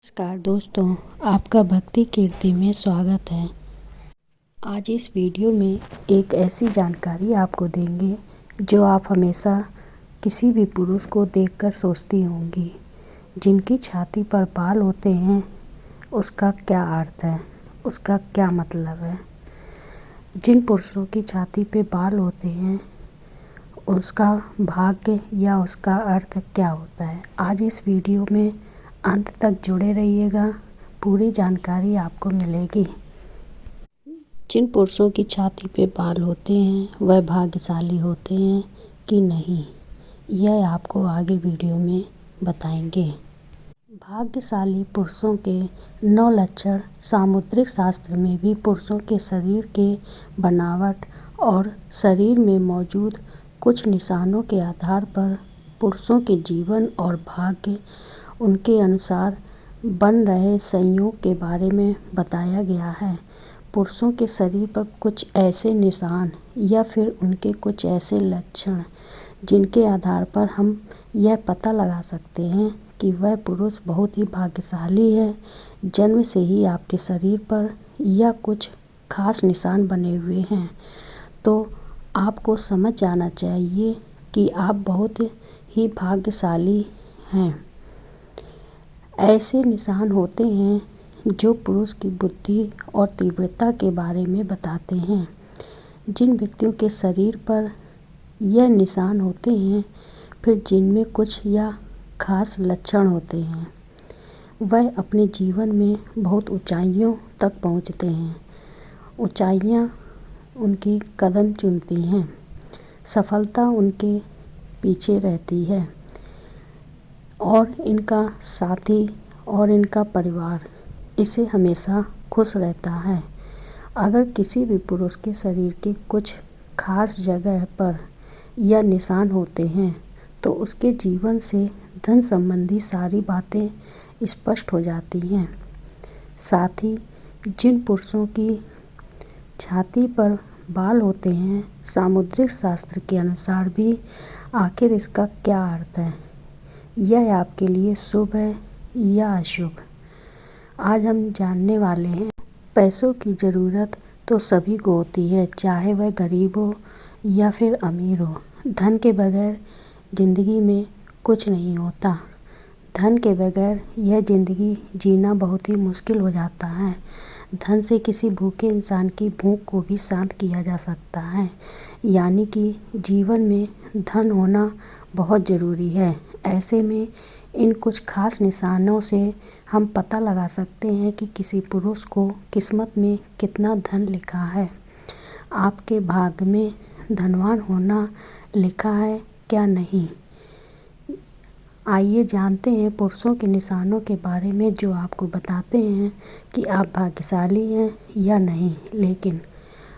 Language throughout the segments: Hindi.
नमस्कार दोस्तों, आपका भक्ति कीर्ति में स्वागत है। आज इस वीडियो में एक ऐसी जानकारी आपको देंगे जो आप हमेशा किसी भी पुरुष को देखकर सोचती होंगी। जिनकी छाती पर बाल होते हैं उसका क्या अर्थ है, उसका क्या मतलब है। जिन पुरुषों की छाती पे बाल होते हैं उसका भाग्य या उसका अर्थ क्या होता है। आज इस वीडियो में अंत तक जुड़े रहिएगा, पूरी जानकारी आपको मिलेगी। जिन पुरुषों की छाती पे बाल होते हैं वह भाग्यशाली होते हैं कि नहीं, यह आपको आगे वीडियो में बताएंगे। भाग्यशाली पुरुषों के 9 लक्षण सामुद्रिक शास्त्र में भी पुरुषों के शरीर के बनावट और शरीर में मौजूद कुछ निशानों के आधार पर पुरुषों के जीवन और भाग्य उनके अनुसार बन रहे संयोग के बारे में बताया गया है। पुरुषों के शरीर पर कुछ ऐसे निशान या फिर उनके कुछ ऐसे लक्षण जिनके आधार पर हम यह पता लगा सकते हैं कि वह पुरुष बहुत ही भाग्यशाली है। जन्म से ही आपके शरीर पर या कुछ खास निशान बने हुए हैं तो आपको समझ जाना चाहिए कि आप बहुत ही भाग्यशाली हैं। ऐसे निशान होते हैं जो पुरुष की बुद्धि और तीव्रता के बारे में बताते हैं। जिन व्यक्तियों के शरीर पर यह निशान होते हैं फिर जिनमें कुछ या खास लक्षण होते हैं वह अपने जीवन में बहुत ऊंचाइयों तक पहुंचते हैं। ऊंचाइयां उनकी कदम चूमती हैं, सफलता उनके पीछे रहती है और इनका साथी और इनका परिवार इसे हमेशा खुश रहता है। अगर किसी भी पुरुष के शरीर के कुछ खास जगह पर यह निशान होते हैं तो उसके जीवन से धन संबंधी सारी बातें स्पष्ट हो जाती हैं। साथ ही जिन पुरुषों की छाती पर बाल होते हैं सामुद्रिक शास्त्र के अनुसार भी आखिर इसका क्या अर्थ है, यह आपके लिए शुभ है या अशुभ, आज हम जानने वाले हैं। पैसों की ज़रूरत तो सभी को होती है, चाहे वह गरीब हो या फिर अमीर हो। धन के बगैर ज़िंदगी में कुछ नहीं होता। धन के बगैर यह ज़िंदगी जीना बहुत ही मुश्किल हो जाता है। धन से किसी भूखे इंसान की भूख को भी शांत किया जा सकता है। यानी कि जीवन में धन होना बहुत ज़रूरी है। ऐसे में इन कुछ खास निशानों से हम पता लगा सकते हैं कि किसी पुरुष को किस्मत में कितना धन लिखा है। आपके भाग्य में धनवान होना लिखा है क्या नहीं। आइए जानते हैं पुरुषों के निशानों के बारे में जो आपको बताते हैं कि आप भाग्यशाली हैं या नहीं। लेकिन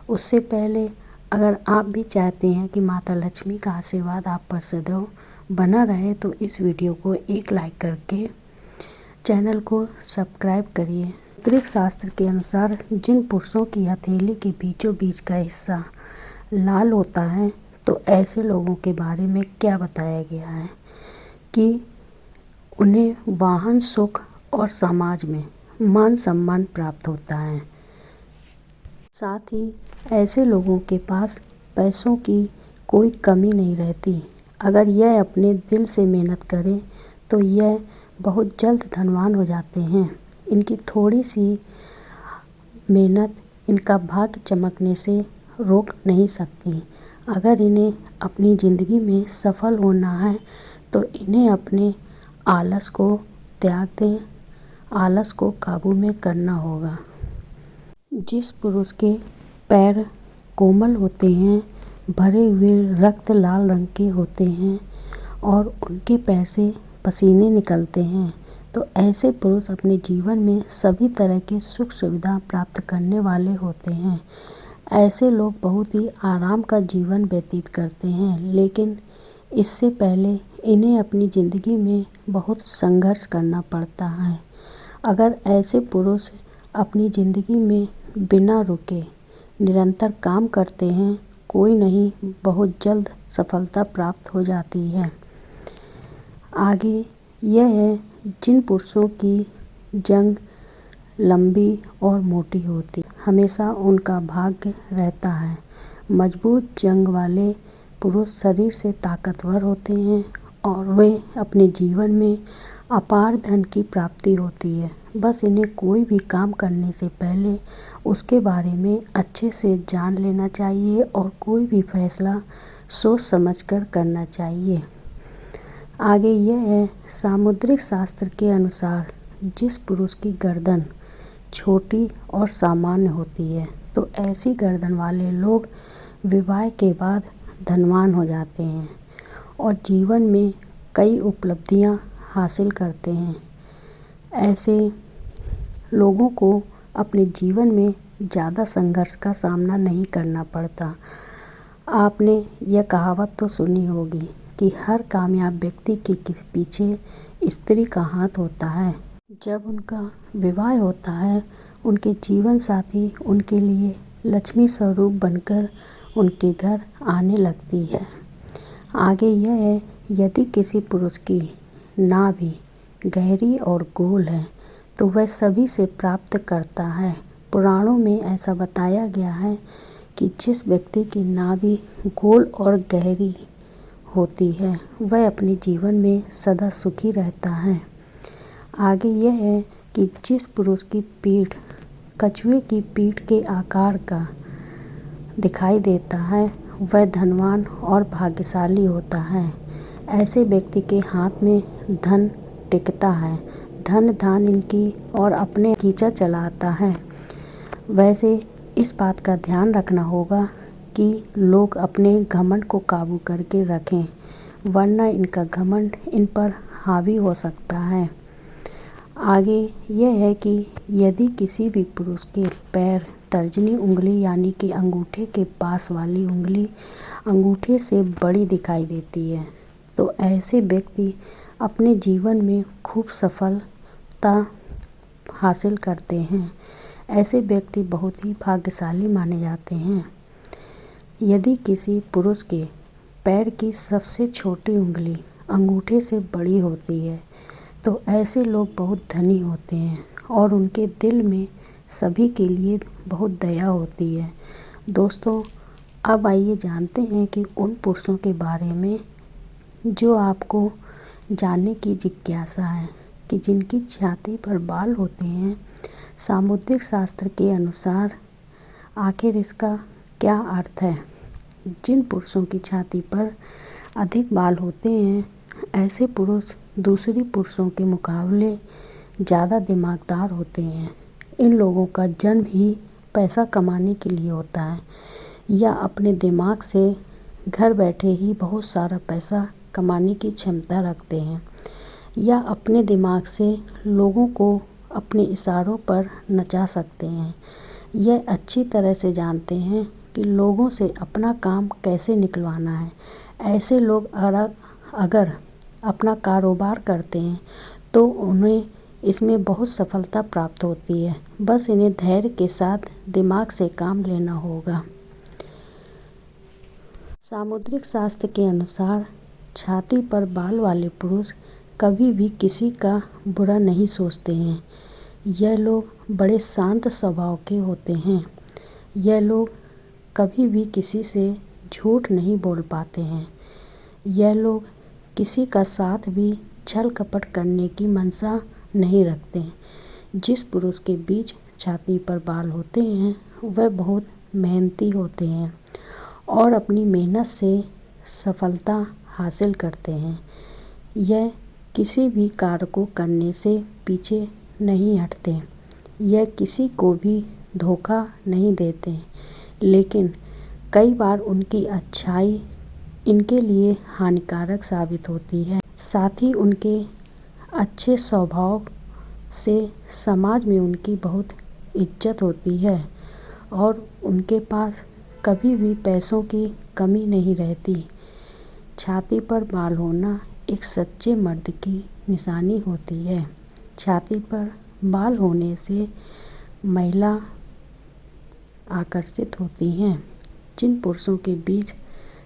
उससे पहले अगर आप भी चाहते हैं कि माता लक्ष्मी का आशीर्वाद आप पर सदैव बना रहे तो इस वीडियो को एक लाइक करके चैनल को सब्सक्राइब करिए। सामुद्रिक शास्त्र के अनुसार जिन पुरुषों की हथेली के बीचों बीच का हिस्सा लाल होता है तो ऐसे लोगों के बारे में क्या बताया गया है कि उन्हें वाहन सुख और समाज में मान सम्मान प्राप्त होता है। साथ ही ऐसे लोगों के पास पैसों की कोई कमी नहीं रहती। अगर यह अपने दिल से मेहनत करें तो यह बहुत जल्द धनवान हो जाते हैं। इनकी थोड़ी सी मेहनत इनका भाग्य चमकने से रोक नहीं सकती। अगर इन्हें अपनी ज़िंदगी में सफल होना है तो इन्हें अपने आलस को त्याग दें, आलस को काबू में करना होगा। जिस पुरुष के पैर कोमल होते हैं, भरे हुए रक्त लाल रंग के होते हैं और उनके पैर से पसीने निकलते हैं तो ऐसे पुरुष अपने जीवन में सभी तरह के सुख सुविधा प्राप्त करने वाले होते हैं। ऐसे लोग बहुत ही आराम का जीवन व्यतीत करते हैं, लेकिन इससे पहले इन्हें अपनी ज़िंदगी में बहुत संघर्ष करना पड़ता है। अगर ऐसे पुरुष अपनी ज़िंदगी में बिना रुके निरंतर काम करते हैं, कोई नहीं बहुत जल्द सफलता प्राप्त हो जाती है। आगे यह है जिन पुरुषों की जंग लंबी और मोटी होती, हमेशा उनका भाग्य रहता है। मजबूत जंग वाले पुरुष शरीर से ताकतवर होते हैं और वे अपने जीवन में अपार धन की प्राप्ति होती है। बस इन्हें कोई भी काम करने से पहले उसके बारे में अच्छे से जान लेना चाहिए और कोई भी फैसला सोच समझकर करना चाहिए। आगे यह है, सामुद्रिक शास्त्र के अनुसार जिस पुरुष की गर्दन छोटी और सामान्य होती है तो ऐसी गर्दन वाले लोग विवाह के बाद धनवान हो जाते हैं और जीवन में कई उपलब्धियां हासिल करते हैं। ऐसे लोगों को अपने जीवन में ज़्यादा संघर्ष का सामना नहीं करना पड़ता। आपने यह कहावत तो सुनी होगी कि हर कामयाब व्यक्ति के पीछे स्त्री का हाथ होता है। जब उनका विवाह होता है, उनके जीवन साथी उनके लिए लक्ष्मी स्वरूप बनकर उनके घर आने लगती है। आगे यह है, यदि किसी पुरुष की नाभि गहरी और गोल है तो वह सभी से प्राप्त करता है। पुराणों में ऐसा बताया गया है कि जिस व्यक्ति की नाभि गोल और गहरी होती है वह अपने जीवन में सदा सुखी रहता है। आगे यह है कि जिस पुरुष की पीठ कछुए की पीठ के आकार का दिखाई देता है वह धनवान और भाग्यशाली होता है। ऐसे व्यक्ति के हाथ में धन टिकता है, धन धान इनकी और अपने खींचा चलाता है। वैसे इस बात का ध्यान रखना होगा कि लोग अपने घमंड को काबू करके रखें, वरना इनका घमंड इन पर हावी हो सकता है। आगे यह है कि यदि किसी भी पुरुष के पैर तर्जनी उंगली यानी कि अंगूठे के पास वाली उंगली अंगूठे से बड़ी दिखाई देती है तो ऐसे व्यक्ति अपने जीवन में खूब सफलता हासिल करते हैं। ऐसे व्यक्ति बहुत ही भाग्यशाली माने जाते हैं। यदि किसी पुरुष के पैर की सबसे छोटी उंगली अंगूठे से बड़ी होती है तो ऐसे लोग बहुत धनी होते हैं और उनके दिल में सभी के लिए बहुत दया होती है। दोस्तों, अब आइए जानते हैं कि उन पुरुषों के बारे में जो आपको जानने की जिज्ञासा है कि जिनकी छाती पर बाल होते हैं। सामुद्रिक शास्त्र के अनुसार आखिर इसका क्या अर्थ है? जिन पुरुषों की छाती पर अधिक बाल होते हैं ऐसे पुरुष दूसरी पुरुषों के मुकाबले ज़्यादा दिमागदार होते हैं। इन लोगों का जन्म ही पैसा कमाने के लिए होता है या अपने दिमाग से घर बैठे ही बहुत सारा पैसा कमाने की क्षमता रखते हैं या अपने दिमाग से लोगों को अपने इशारों पर नचा सकते हैं। यह अच्छी तरह से जानते हैं कि लोगों से अपना काम कैसे निकलवाना है। ऐसे लोग अगर अपना कारोबार करते हैं तो उन्हें इसमें बहुत सफलता प्राप्त होती है। बस इन्हें धैर्य के साथ दिमाग से काम लेना होगा। सामुद्रिक शास्त्र के अनुसार छाती पर बाल वाले पुरुष कभी भी किसी का बुरा नहीं सोचते हैं। यह लोग बड़े शांत स्वभाव के होते हैं। यह लोग कभी भी किसी से झूठ नहीं बोल पाते हैं। यह लोग किसी का साथ भी छल कपट करने की मंशा नहीं रखते। जिस पुरुष के बीच छाती पर बाल होते हैं वह बहुत मेहनती होते हैं और अपनी मेहनत से सफलता हासिल करते हैं। यह किसी भी कार्य को करने से पीछे नहीं हटते। यह किसी को भी धोखा नहीं देते, लेकिन कई बार उनकी अच्छाई इनके लिए हानिकारक साबित होती है। साथ ही उनके अच्छे स्वभाव से समाज में उनकी बहुत इज्जत होती है और उनके पास कभी भी पैसों की कमी नहीं रहती। छाती पर बाल होना एक सच्चे मर्द की निशानी होती है। छाती पर बाल होने से महिला आकर्षित होती हैं। जिन पुरुषों के बीच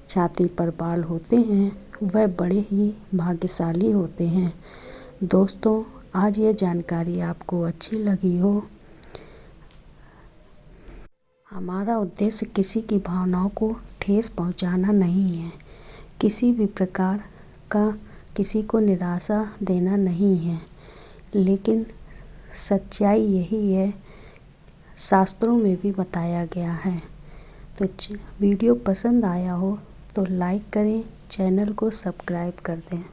छाती पर बाल होते हैं वह बड़े ही भाग्यशाली होते हैं। दोस्तों, आज ये जानकारी आपको अच्छी लगी हो। हमारा उद्देश्य किसी की भावनाओं को ठेस पहुंचाना नहीं है, किसी भी प्रकार का किसी को निराशा देना नहीं है, लेकिन सच्चाई यही है, शास्त्रों में भी बताया गया है। तो वीडियो पसंद आया हो तो लाइक करें, चैनल को सब्सक्राइब कर दें।